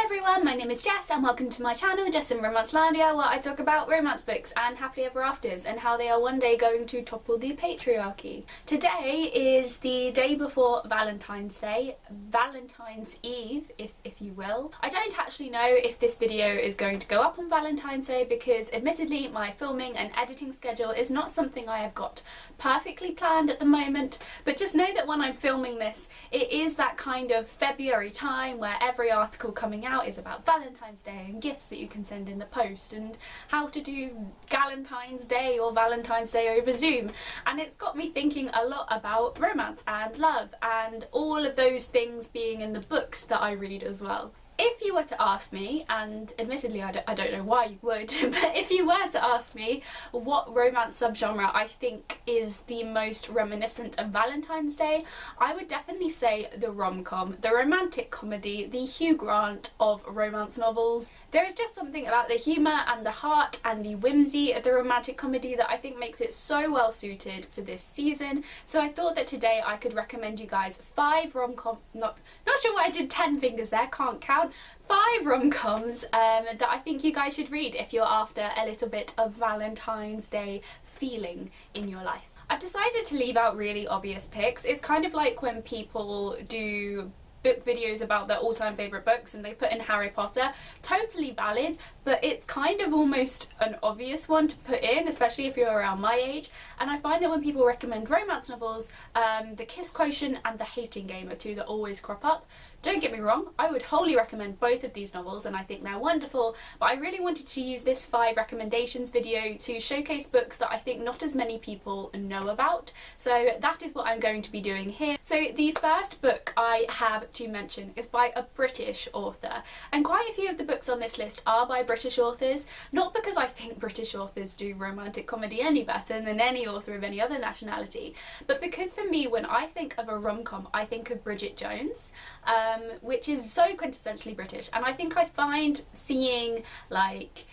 Hi everyone, my name is Jess and welcome to my channel, Jess in Romancelandia, where I talk about romance books and happily ever afters and how they are one day going to topple the patriarchy. Today is the day before Valentine's Day, Valentine's Eve if you will. I don't actually know if this video is going to go up on Valentine's Day because admittedly my filming and editing schedule is not something I have got perfectly planned at the moment, but just know that when I'm filming this it is that kind of February time where every article coming out is about Valentine's Day and gifts that you can send in the post and how to do Galentine's Day or Valentine's Day over Zoom, and it's got me thinking a lot about romance and love and all of those things being in the books that I read as well. If you were to ask me, and admittedly I don't know why you would, but if you were to ask me what romance subgenre I think is the most reminiscent of Valentine's Day, I would definitely say the rom-com, the romantic comedy, the Hugh Grant of romance novels. There is just something about the humour and the heart and the whimsy of the romantic comedy that I think makes it so well suited for this season. So I thought that today I could recommend you guys 5 rom-com, not sure why I did 10 fingers there, can't count, 5 rom-coms that I think you guys should read if you're after a little bit of Valentine's Day feeling in your life. I've decided to leave out really obvious picks. It's kind of like when people do book videos about their all-time favourite books and they put in Harry Potter. Totally valid, but it's kind of almost an obvious one to put in, especially if you're around my age. And I find that when people recommend romance novels, The Kiss Quotient and The Hating Game are 2 that always crop up. Don't get me wrong, I would wholly recommend both of these novels and I think they're wonderful, but I really wanted to use this 5 recommendations video to showcase books that I think not as many people know about. So that is what I'm going to be doing here. So the first book I have to mention is by a British author, and quite a few of the books on this list are by British authors, not because I think British authors do romantic comedy any better than any author of any other nationality, but because for me when I think of a rom-com I think of Bridget Jones, which is so quintessentially British, and I think I find seeing like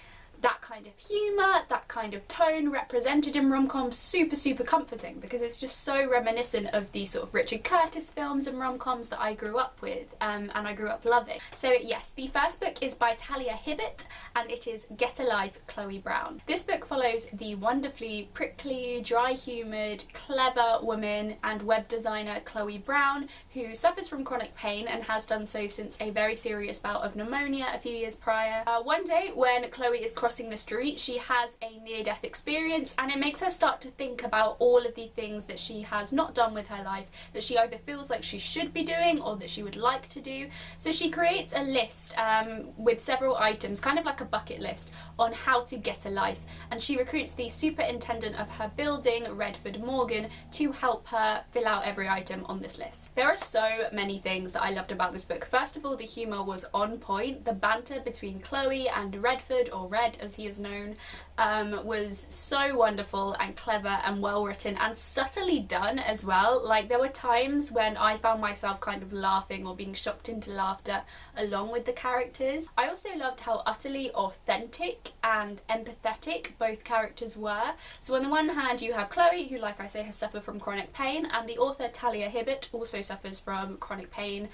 that kind of humour, that kind of tone represented in rom-coms super comforting, because it's just so reminiscent of the sort of Richard Curtis films and rom-coms that I grew up with and I grew up loving. So yes, the first book is by Talia Hibbert and it is Get a Life, Chloe Brown. This book follows the wonderfully prickly, dry-humoured, clever woman and web designer Chloe Brown, who suffers from chronic pain and has done so since a very serious bout of pneumonia a few years prior. One day when Chloe is crossing the street, she has a near-death experience and it makes her start to think about all of the things that she has not done with her life, that she either feels like she should be doing or that she would like to do. So she creates a list with several items, kind of like a bucket list, on how to get a life, and she recruits the superintendent of her building, Redford Morgan, to help her fill out every item on this list. There are so many things that I loved about this book. First of all, the humour was on point. The banter between Chloe and Redford, or Red as he is known, was so wonderful and clever and well written and subtly done as well. Like, there were times when I found myself kind of laughing or being shocked into laughter along with the characters. I also loved how utterly authentic and empathetic both characters were. So on the one hand you have Chloe, who, like I say, has suffered from chronic pain, and the author Talia Hibbert also suffers from chronic pain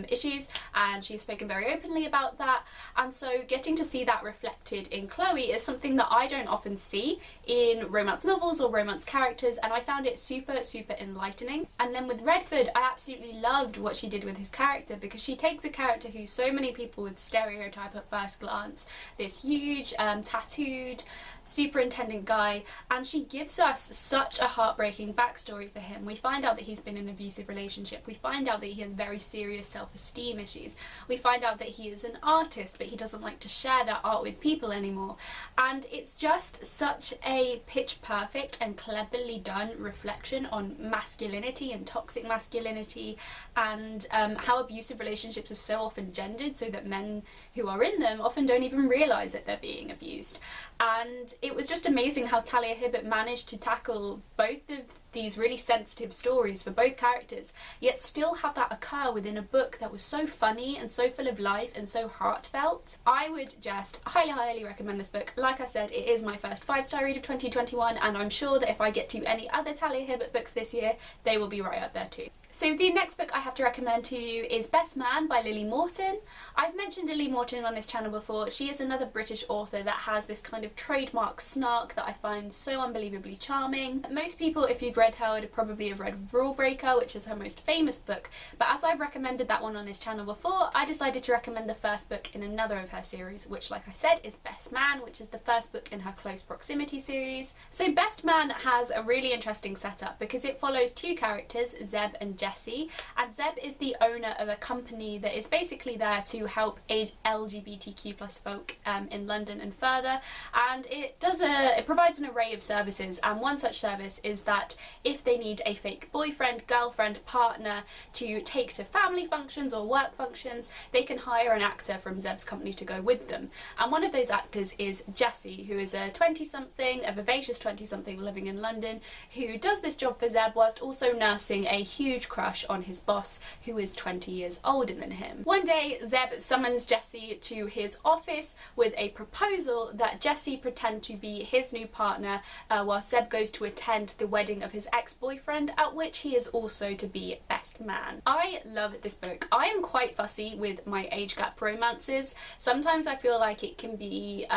issues, and she's spoken very openly about that, and so getting to see that reflected in Chloe is something that I don't often see in romance novels or romance characters, and I found it super enlightening. And then with Redford, I absolutely loved what she did with his character, because she takes a character who so many people would stereotype at first glance, this huge tattooed superintendent guy, and she gives us such a heartbreaking backstory for him. We find out that he's been in an abusive relationship, we find out that he has very serious self-esteem issues, we find out that he is an artist but he doesn't like to share that art with people anymore, and it's just such a pitch perfect and cleverly done reflection on masculinity and toxic masculinity, and how abusive relationships are so often gendered so that men who are in them often don't even realise that they're being abused. And it was just amazing how Talia Hibbert managed to tackle both of these really sensitive stories for both characters, yet still have that occur within a book that was so funny and so full of life and so heartfelt. I would just highly recommend this book. Like I said, it is my first 5-star read of 2021, and I'm sure that if I get to any other Talia Hibbert books this year, they will be right up there too. So the next book I have to recommend to you is Best Man by Lily Morton. I've mentioned Lily Morton on this channel before. She is another British author that has this kind of trademark snark that I find so unbelievably charming. Most people, if you've read her, would probably have read Rule Breaker, which is her most famous book, but as I've recommended that one on this channel before, I decided to recommend the first book in another of her series, which, like I said, is Best Man, which is the first book in her Close Proximity series. So Best Man has a really interesting setup because it follows two characters, Zeb and Jesse, and Zeb is the owner of a company that is basically there to help LGBTQ plus folk in London and further, and it provides an array of services, and one such service is that if they need a fake boyfriend, girlfriend, partner to take to family functions or work functions, they can hire an actor from Zeb's company to go with them, and one of those actors is Jesse, who is a 20-something, a vivacious 20-something living in London, who does this job for Zeb whilst also nursing a huge crush on his boss, who is 20 years older than him. One day, Zeb summons Jesse to his office with a proposal that Jesse pretend to be his new partner while Zeb goes to attend the wedding of his ex-boyfriend, at which he is also to be best man. I love this book. I am quite fussy with my age gap romances. Sometimes I feel like it can be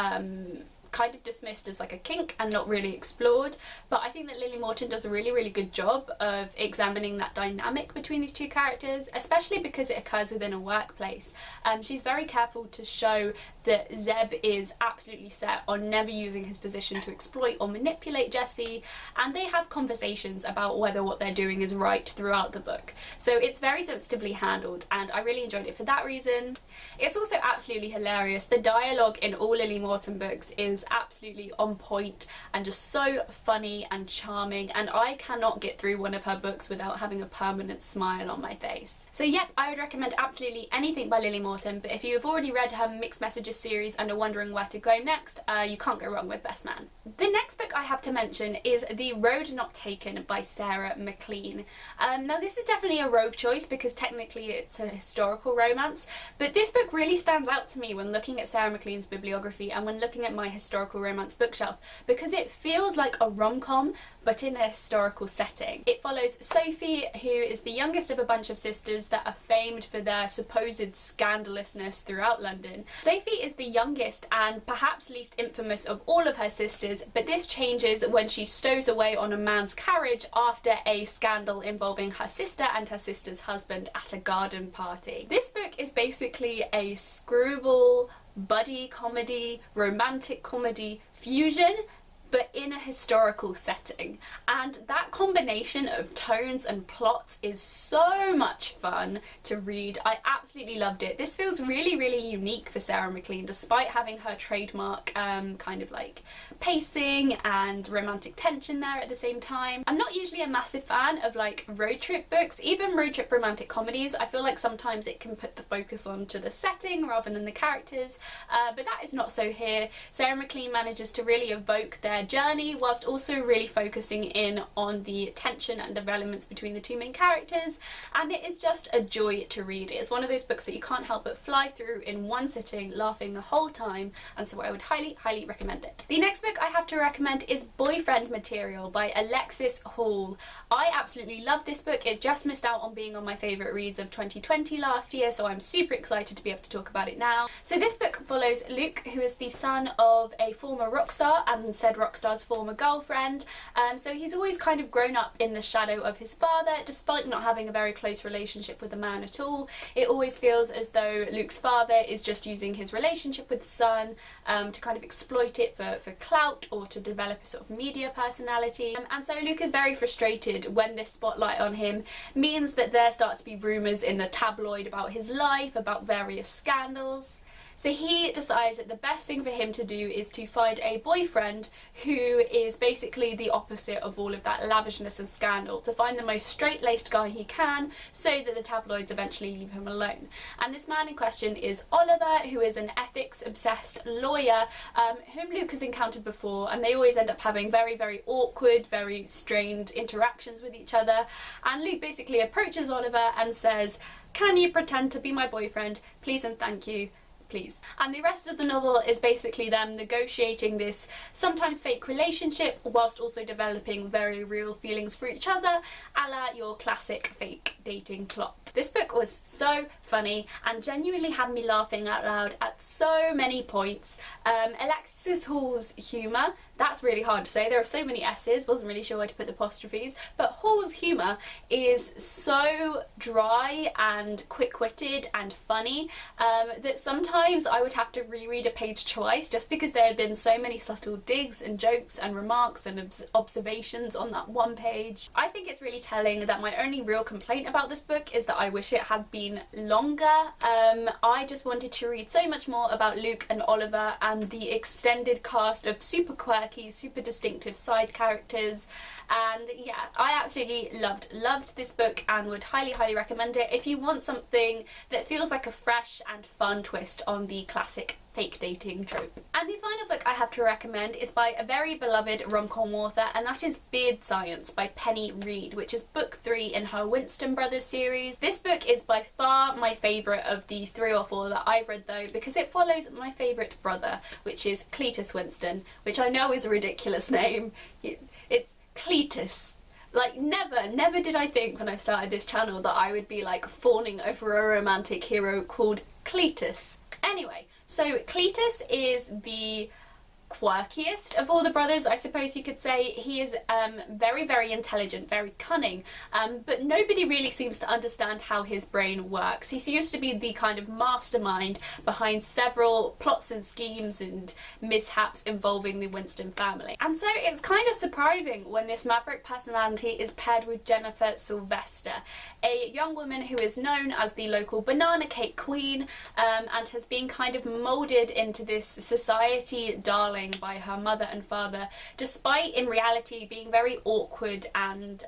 kind of dismissed as like a kink and not really explored, but I think that Lily Morton does a really good job of examining that dynamic between these two characters, especially because it occurs within a workplace. She's very careful to show that Zeb is absolutely set on never using his position to exploit or manipulate Jesse, and they have conversations about whether what they're doing is right throughout the book. So it's very sensitively handled, and I really enjoyed it for that reason. It's also absolutely hilarious. The dialogue in all Lily Morton books is absolutely on point and just so funny and charming, and I cannot get through one of her books without having a permanent smile on my face. So yep, I would recommend absolutely anything by Lily Morton, but if you have already read her Mixed Messages series and are wondering where to go next, you can't go wrong with Best Man. The next book I have to mention is The Road Not Taken by Sarah MacLean. Now this is definitely a rogue choice because technically it's a historical romance, but this book really stands out to me when looking at Sarah MacLean's bibliography and when looking at my historical romance bookshelf, because it feels like a rom-com but in a historical setting. It follows Sophie, who is the youngest of a bunch of sisters that are famed for their supposed scandalousness throughout London. Sophie is the youngest and perhaps least infamous of all of her sisters, but this changes when she stows away on a man's carriage after a scandal involving her sister and her sister's husband at a garden party. This book is basically a screwball, buddy comedy, romantic comedy fusion, but in a historical setting, and that combination of tones and plots is so much fun to read. I absolutely loved it. This feels really unique for Sarah MacLean, despite having her trademark kind of like pacing and romantic tension there at the same time. I'm not usually a massive fan of like road trip books, even road trip romantic comedies. I feel like sometimes it can put the focus onto the setting rather than the characters, but that is not so here. Sarah MacLean manages to really evoke their journey whilst also really focusing in on the tension and developments between the two main characters, and it is just a joy to read. It's one of those books that you can't help but fly through in one sitting, laughing the whole time, and so I would highly recommend it. The next book I have to recommend is Boyfriend Material by Alexis Hall. I absolutely love this book. It just missed out on being on my favourite reads of 2020 last year, so I'm super excited to be able to talk about it now. So this book follows Luke, who is the son of a former rock star and said rock star's former girlfriend. So he's always kind of grown up in the shadow of his father, despite not having a very close relationship with the man at all. It always feels as though Luke's father is just using his relationship with the son to kind of exploit it for clout or to develop a sort of media personality. And so Luke is very frustrated when this spotlight on him means that there start to be rumours in the tabloid about his life, about various scandals. So he decides that the best thing for him to do is to find a boyfriend who is basically the opposite of all of that lavishness and scandal, to find the most straight-laced guy he can so that the tabloids eventually leave him alone. And this man in question is Oliver, who is an ethics-obsessed lawyer whom Luke has encountered before, and they always end up having very awkward, very strained interactions with each other. And Luke basically approaches Oliver and says, "Can you pretend to be my boyfriend, please and thank you? please. And the rest of the novel is basically them negotiating this sometimes fake relationship whilst also developing very real feelings for each other, a la your classic fake dating plot. This book was so funny and genuinely had me laughing out loud at so many points. Alexis Hall's humour, that's really hard to say, there are so many S's, wasn't really sure where to put the apostrophes, but Hall's humour is so dry and quick-witted and funny that sometimes I would have to reread a page twice just because there had been so many subtle digs and jokes and remarks and observations on that one page. I think it's really telling that my only real complaint about this book is that I wish it had been longer. I just wanted to read so much more about Luke and Oliver and the extended cast of super quirky, super distinctive side characters, and yeah, I absolutely loved this book and would highly recommend it if you want something that feels like a fresh and fun twist on the classic fake dating trope. And the final book I have to recommend is by a very beloved rom-com author, and that is Beard Science by Penny Reid, which is book 3 in her Winston Brothers series. This book is by far my favourite of the 3 or 4 that I've read though, because it follows my favourite brother, which is Cletus Winston, which I know is a ridiculous name. It's Cletus. Like, never did I think when I started this channel that I would be like fawning over a romantic hero called Cletus. Anyway, so Cletus is the quirkiest of all the brothers, I suppose you could say. He is very intelligent, very cunning, but nobody really seems to understand how his brain works. He seems to be the kind of mastermind behind several plots and schemes and mishaps involving the Winston family. And so it's kind of surprising when this maverick personality is paired with Jennifer Sylvester, a young woman who is known as the local banana cake queen, and has been kind of moulded into this society darling by her mother and father, despite in reality being very awkward and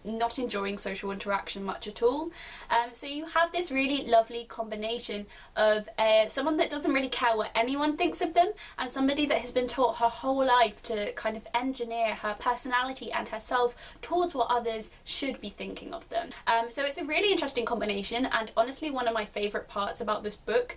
not enjoying social interaction much at all. So you have this really lovely combination of someone that doesn't really care what anyone thinks of them, and somebody that has been taught her whole life to kind of engineer her personality and herself towards what others should be thinking of them. So it's a really interesting combination, and honestly one of my favourite parts about this book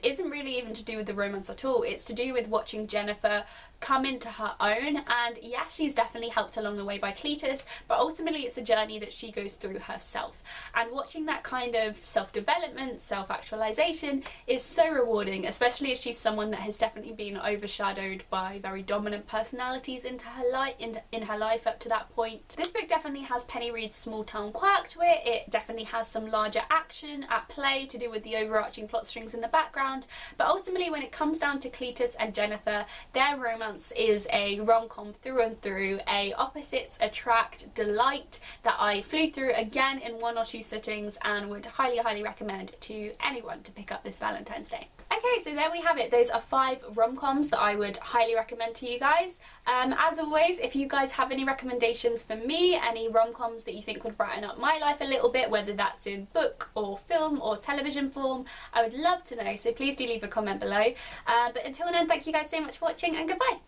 isn't really even to do with the romance at all. It's to do with watching Jennifer come into her own, and yes, she's definitely helped along the way by Cletus, but ultimately it's a journey that she goes through herself, and watching that kind of self-development, self-actualization is so rewarding, especially as she's someone that has definitely been overshadowed by very dominant personalities into her life in her life up to that point. This book definitely has Penny Reid's small town quirk to it. It definitely has some larger action at play to do with the overarching plot strings in the background, but ultimately when it comes down to Cletus and Jennifer, their romance is a rom-com through and through, a opposites attract delight that I flew through again in 1 or 2 sittings and would highly recommend to anyone to pick up this Valentine's Day. Okay, so there we have it. Those are 5 rom-coms that I would highly recommend to you guys. As always, if you guys have any recommendations for me, any rom-coms that you think would brighten up my life a little bit, whether that's in book or film or television form, I would love to know, so please do leave a comment below. But until then, thank you guys so much for watching, and goodbye!